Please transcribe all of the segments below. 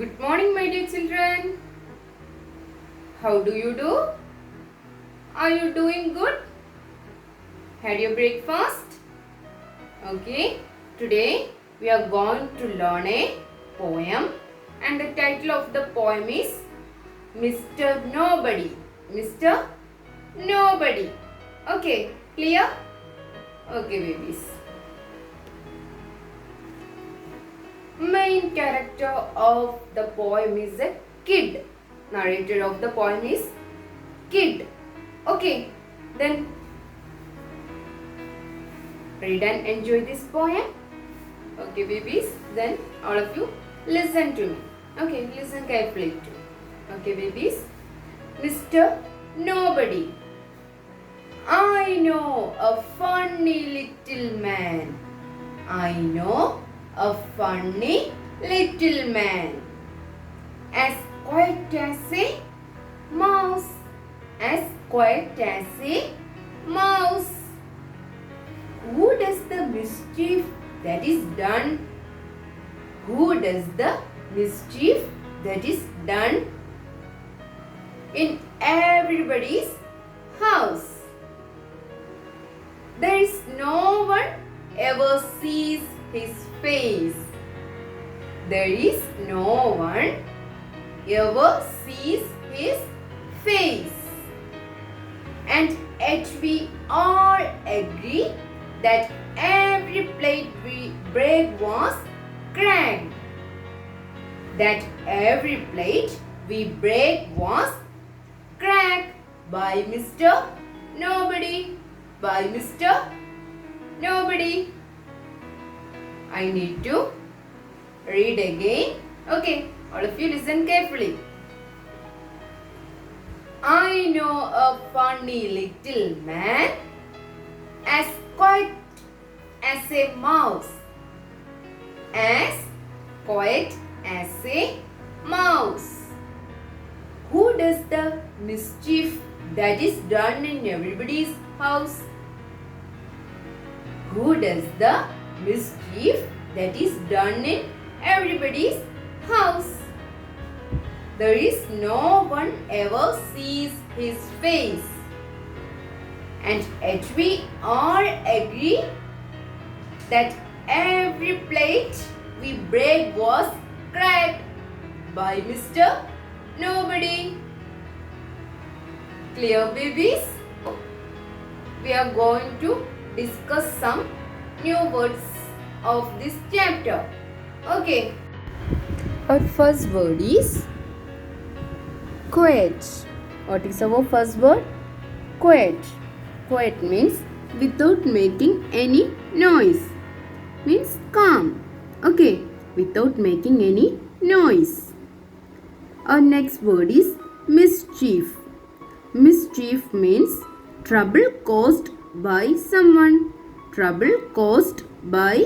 Good morning, my dear children. How do you do? Are you doing good? Had your breakfast? Okay. Today we are going to learn a poem, and the title of the poem is Mr. Nobody. Mr. Nobody. Okay, clear? Okay, babies. Main character of the poem is a kid. Narrator of the poem is kid. Okay, then read and enjoy this poem. Okay, babies, then all of you listen to me. Okay, listen carefully too. Okay, babies. Mr. Nobody. I know a funny little man. I know a funny little man. As quiet as a mouse. As quiet as a mouse. Who does the mischief that is done? Who does the mischief that is done in everybody's house? There is no one ever sees his face. There is no one ever sees his face. And yet we all agree that every plate we break was cracked. That every plate we break was cracked by Mr. Nobody. By Mr. Nobody. I need to read again. Okay, all of you listen carefully. I know a funny little man, as quiet as a mouse. As quiet as a mouse. Who does the mischief that is done in everybody's house? Who does the mischief that is done in everybody's house? There is no one ever sees his face. And yet we all agree that every plate we break was cracked by Mr. Nobody. Clear, babies? We are going to discuss some new words of this chapter. Okay. Our first word is quiet. What is our first word? Quiet. Quiet means without making any noise. Means calm. Okay. Without making any noise. Our next word is mischief. Mischief means trouble caused by someone. Trouble caused by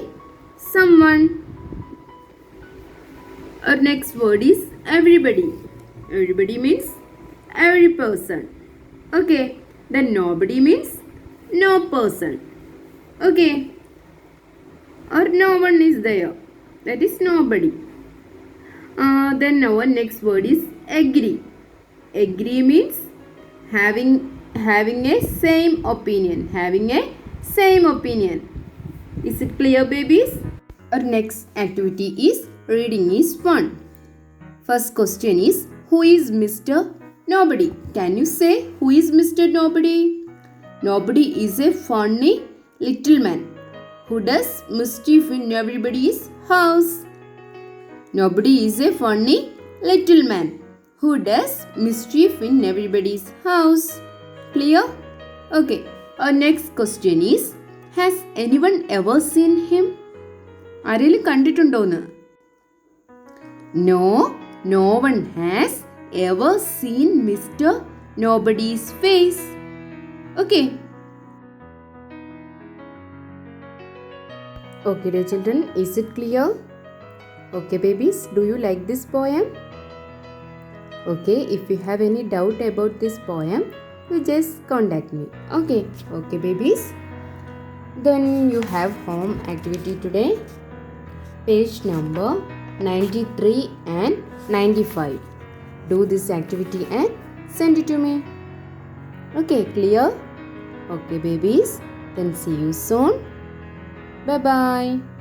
someone. Our next word is everybody. Everybody means every person. Okay. Then nobody means no person. Okay. Or no one is there. That is nobody. Then our next word is agree. Agree means having a same opinion. Having a same opinion. Is it clear, babies? Our next activity is reading is fun. First question is, who is Mr. Nobody? Can you say who is Mr. Nobody? Nobody is a funny little man who does mischief in everybody's house. Nobody is a funny little man who does mischief in everybody's house. Clear? Okay. Our next question is, has anyone ever seen him? ആരെങ്കിലും കണ്ടിട്ടുണ്ടോന്ന്? No, no one has ever seen Mr. Nobody's face. Okay. Okay, dear children, is it clear? Okay, babies, do you like this poem? Okay, if you have any doubt about this poem, you just contact me. Okay, okay, babies. Then you have home activity today. Page number 93 and 95. Do this activity and send it to me. Okay, clear? Okay, babies. Then see you soon. Bye-bye.